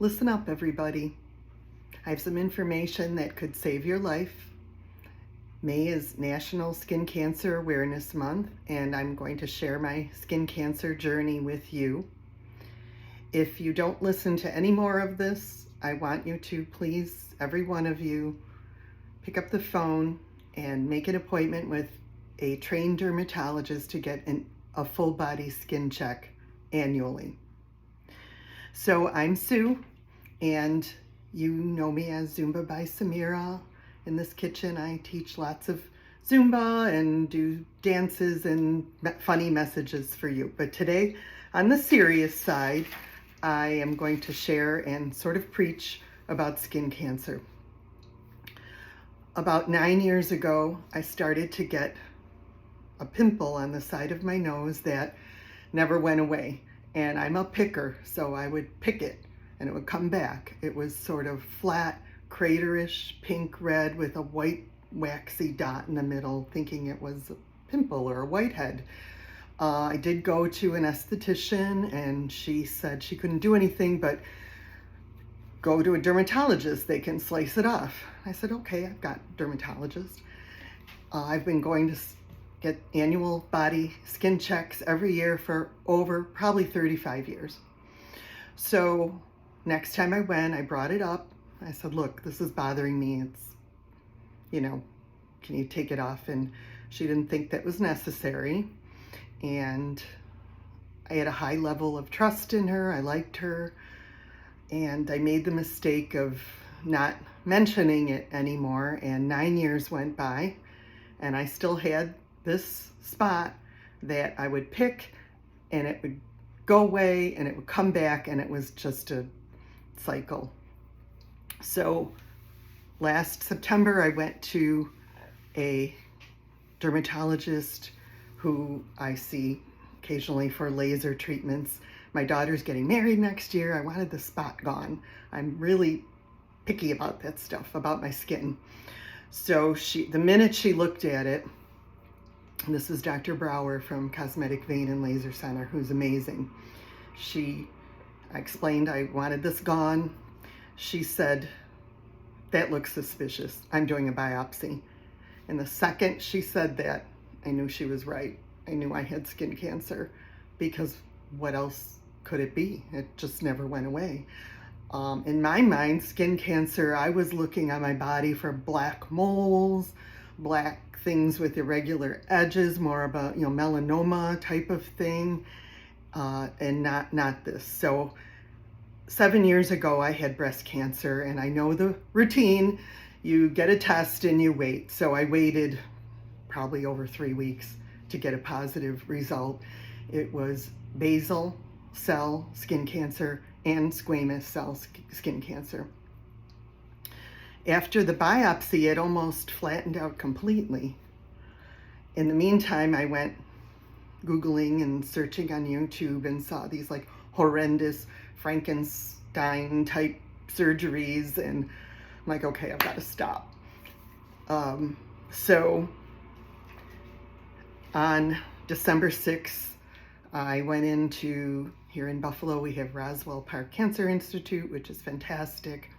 Listen up, everybody. I have some information that could save your life. May is National Skin Cancer Awareness Month, and I'm going to share my skin cancer journey with you. If you don't listen to any more of this, I want you to please, every one of you, pick up the phone and make an appointment with a trained dermatologist to get a full body skin check annually. So I'm Sue, and you know me as Zumba by Samira. In this kitchen, I teach lots of Zumba and do dances and funny messages for you. But today, on the serious side, I am going to share and sort of preach about skin cancer. About 9 years ago, I started to get a pimple on the side of my nose that never went away. And I'm a picker, so I would pick it and it would come back. It was sort of flat, craterish, pink red with a white waxy dot in the middle, thinking it was a pimple or a whitehead. I did go to an esthetician and she said she couldn't do anything but go to a dermatologist, they can slice it off. I said, okay, I've got a dermatologist. I've been going to get annual body skin checks every year for over probably 35 years. So next time I went, I brought it up. I said, look, this is bothering me. It's, can you take it off? And she didn't think that was necessary. And I had a high level of trust in her. I liked her. And I made the mistake of not mentioning it anymore. And 9 years went by and I still had this spot that I would pick and it would go away and it would come back, and it was just a cycle. So last September I went to a dermatologist who I see occasionally for laser treatments. My daughter's getting married next year. I wanted the spot gone. I'm really picky about that stuff, about my skin. So the minute she looked at it, and this is Dr. Brower from Cosmetic Vein and Laser Center, who's amazing. I explained I wanted this gone. She said, that looks suspicious. I'm doing a biopsy. And the second she said that, I knew she was right. I knew I had skin cancer, because what else could it be? It just never went away. In my mind, skin cancer, I was looking on my body for black moles, black things with irregular edges, more about, melanoma type of thing, and not this. So 7 years ago, I had breast cancer, and I know the routine. You get a test and you wait. So I waited probably over 3 weeks to get a positive result. It was basal cell skin cancer and squamous cell skin cancer. After the biopsy, it almost flattened out completely. In the meantime, I went Googling and searching on YouTube and saw these like horrendous Frankenstein type surgeries, and I'm like, okay, I've got to stop. So on December 6th, I went into, here in Buffalo, we have Roswell Park Cancer Institute, which is fantastic.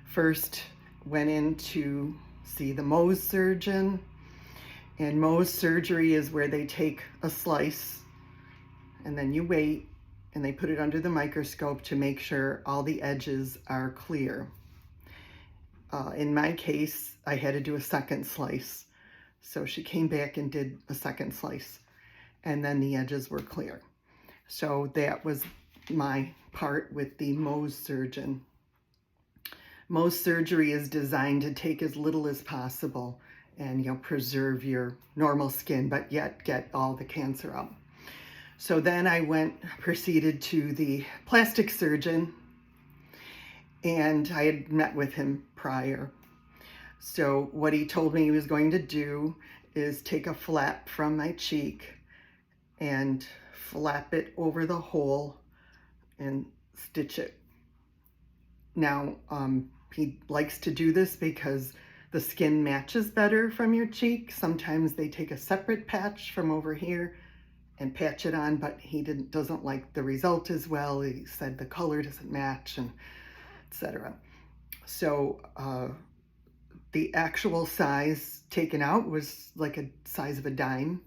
First, went in to see the Mohs surgeon. And Mohs surgery is where they take a slice and then you wait and they put it under the microscope to make sure all the edges are clear. In my case, I had to do a second slice. So she came back and did a second slice, and then the edges were clear. So that was my part with the Mohs surgeon. Mohs surgery is designed to take as little as possible and preserve your normal skin, but yet get all the cancer out. So then I proceeded to the plastic surgeon, and I had met with him prior. So what he told me he was going to do is take a flap from my cheek and flap it over the hole and stitch it. Now, he likes to do this because the skin matches better from your cheek. Sometimes they take a separate patch from over here and patch it on, but he doesn't like the result as well. He said the color doesn't match, and etc. So the actual size taken out was like a size of a dime.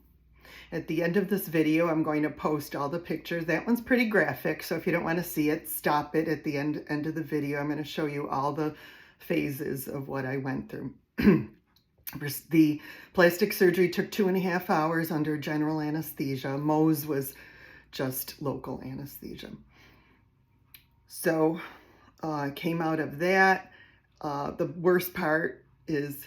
At the end of this video, I'm going to post all the pictures. That one's pretty graphic, so if you don't want to see it, stop it at the end of the video. I'm going to show you all the phases of what I went through. The plastic surgery took 2.5 hours under general anesthesia. Mohs was just local anesthesia. So I came out of that. The worst part is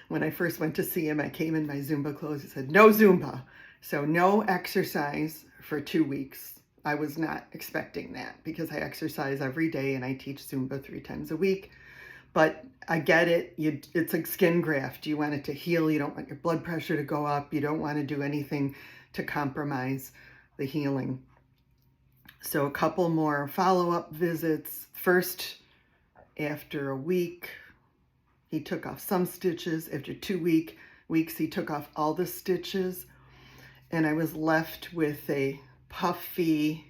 when I first went to see him, I came in my Zumba clothes. He said, no Zumba. So no exercise for 2 weeks. I was not expecting that because I exercise every day and I teach Zumba 3 times a week. But I get it. It's like skin graft. You want it to heal. You don't want your blood pressure to go up. You don't want to do anything to compromise the healing. So a couple more follow-up visits. First, after a week, he took off some stitches. After 2 weeks, he took off all the stitches. And I was left with a puffy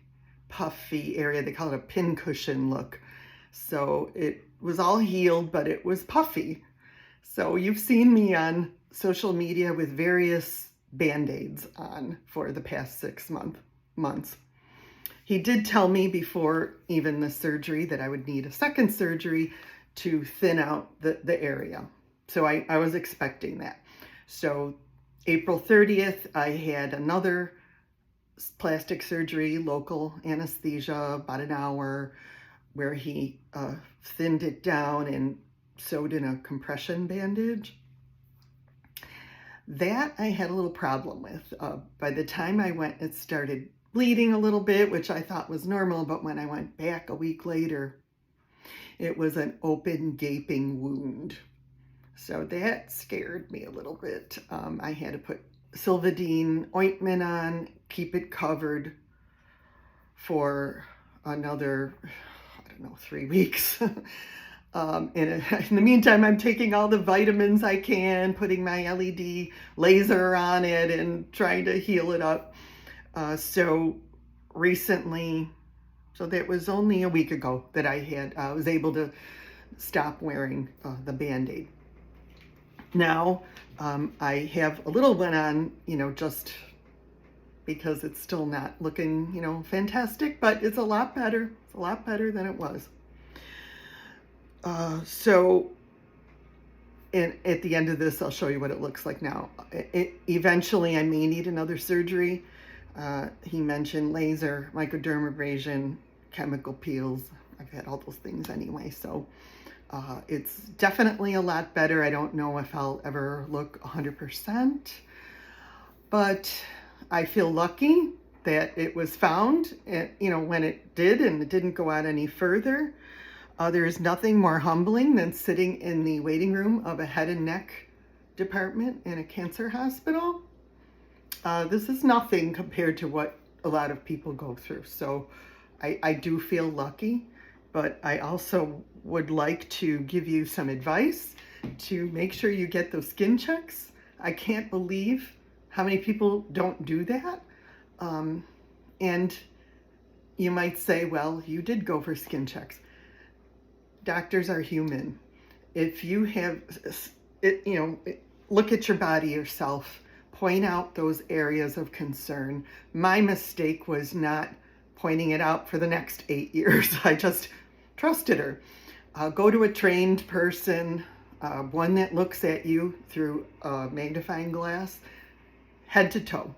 area. They call it a pincushion look. So it was all healed, but it was puffy. So you've seen me on social media with various Band-Aids on for the past 6 months. He did tell me before even the surgery that I would need a second surgery to thin out the area. So I was expecting that. So April 30th, I had another plastic surgery, local anesthesia, about an hour, where he thinned it down and sewed in a compression bandage. That I had a little problem with. By the time I went, it started bleeding a little bit, which I thought was normal, but when I went back a week later, it was an open, gaping wound. So that scared me a little bit. I had to put Silvadene ointment on, keep it covered for another, 3 weeks. In the meantime, I'm taking all the vitamins I can, putting my LED laser on it and trying to heal it up. So recently, so that was only a week ago that I was able to stop wearing the Band-Aid. Now, I have a little one on, just because it's still not looking, fantastic, but it's a lot better. It's a lot better than it was. So at the end of this, I'll show you what it looks like now. Eventually, I may need another surgery. He mentioned laser, microdermabrasion, chemical peels. I've had all those things anyway, so it's definitely a lot better. I don't know if I'll ever look 100%, but I feel lucky that it was found, when it did, and it didn't go out any further. There's nothing more humbling than sitting in the waiting room of a head and neck department in a cancer hospital. This is nothing compared to what a lot of people go through. So I do feel lucky, but I also would like to give you some advice to make sure you get those skin checks. I can't believe how many people don't do that. And you might say, well, you did go for skin checks. Doctors are human. If you have, look at your body yourself, point out those areas of concern. My mistake was not pointing it out for the next 8 years. I just trusted her. Go to a trained person, one that looks at you through a magnifying glass, head to toe.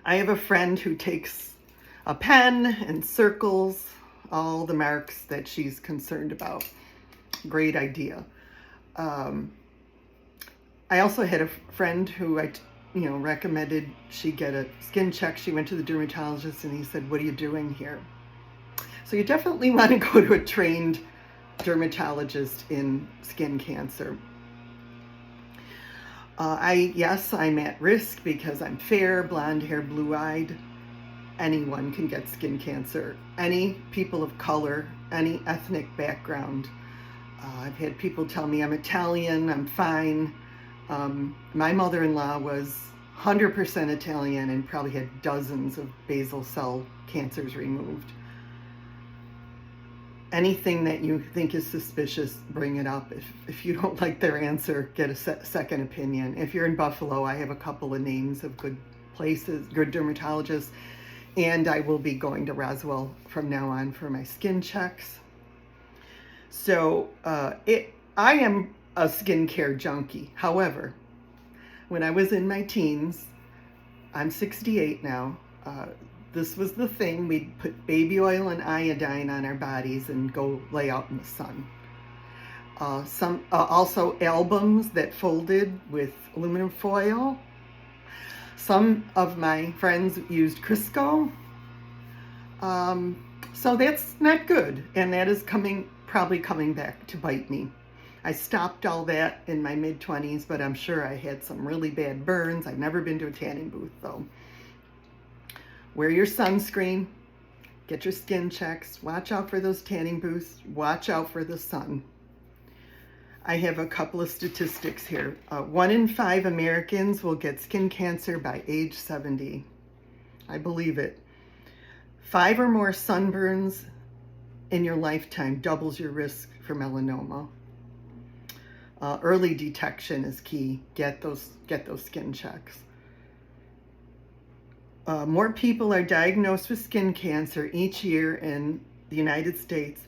I have a friend who takes a pen and circles all the marks that she's concerned about. Great idea. I also had a friend who I recommended she get a skin check. She went to the dermatologist and he said, what are you doing here? So you definitely want to go to a trained dermatologist in skin cancer. Yes, I'm at risk because I'm fair, blonde hair, blue-eyed. Anyone can get skin cancer. Any people of color, any ethnic background. I've had people tell me I'm Italian, I'm fine. My mother-in-law was 100% Italian and probably had dozens of basal cell cancers removed. Anything that you think is suspicious, bring it up. If you don't like their answer, get a second opinion. If you're in Buffalo, I have a couple of names of good places, good dermatologists, and I will be going to Roswell from now on for my skin checks. So I am a skincare junkie. However, when I was in my teens, I'm 68 now, this was the thing. We'd put baby oil and iodine on our bodies and go lay out in the sun. Also albums that folded with aluminum foil. Some of my friends used Crisco. So that's not good, and that is probably coming back to bite me. I stopped all that in my mid-20s, but I'm sure I had some really bad burns. I've never been to a tanning booth though. Wear your sunscreen, get your skin checks, watch out for those tanning booths, watch out for the sun. I have a couple of statistics here. 1 in 5 Americans will get skin cancer by age 70. I believe it. 5 or more sunburns in your lifetime doubles your risk for melanoma. Early detection is key. Get those skin checks. More people are diagnosed with skin cancer each year in the United States,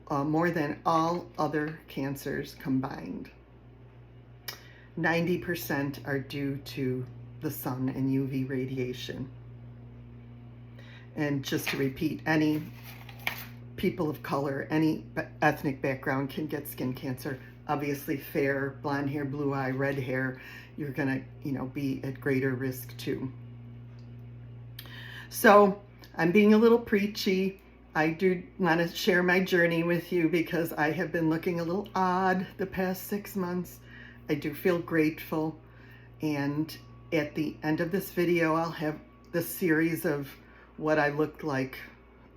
more than all other cancers combined. 90% are due to the sun and UV radiation. And just to repeat, any people of color, any ethnic background can get skin cancer. Obviously, fair, blonde hair, blue eye, red hair, you're gonna, be at greater risk too. So I'm being a little preachy. I do want to share my journey with you because I have been looking a little odd the past 6 months. I do feel grateful. And at the end of this video, I'll have the series of what I looked like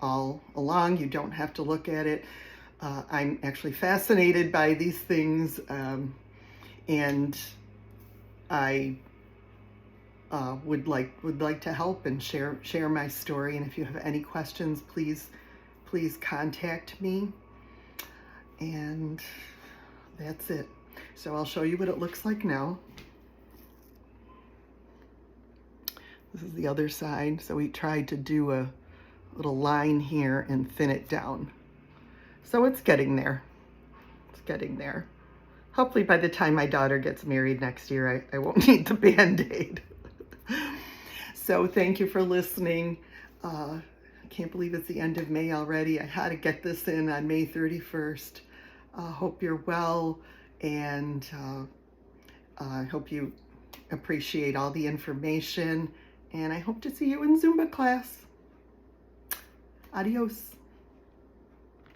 all along. You don't have to look at it. I'm actually fascinated by these things. And I would like to help and share my story. And if you have any questions, please contact me. And that's it. So I'll show you what it looks like now. This is the other side. So we tried to do a little line here and thin it down. So it's getting there. It's getting there. Hopefully by the time my daughter gets married next year, I won't need the Band-Aid. So thank you for listening. I can't believe it's the end of May already. I had to get this in on May 31st. Hope you're well, and I hope you appreciate all the information, and I hope to see you in Zumba class. Adios.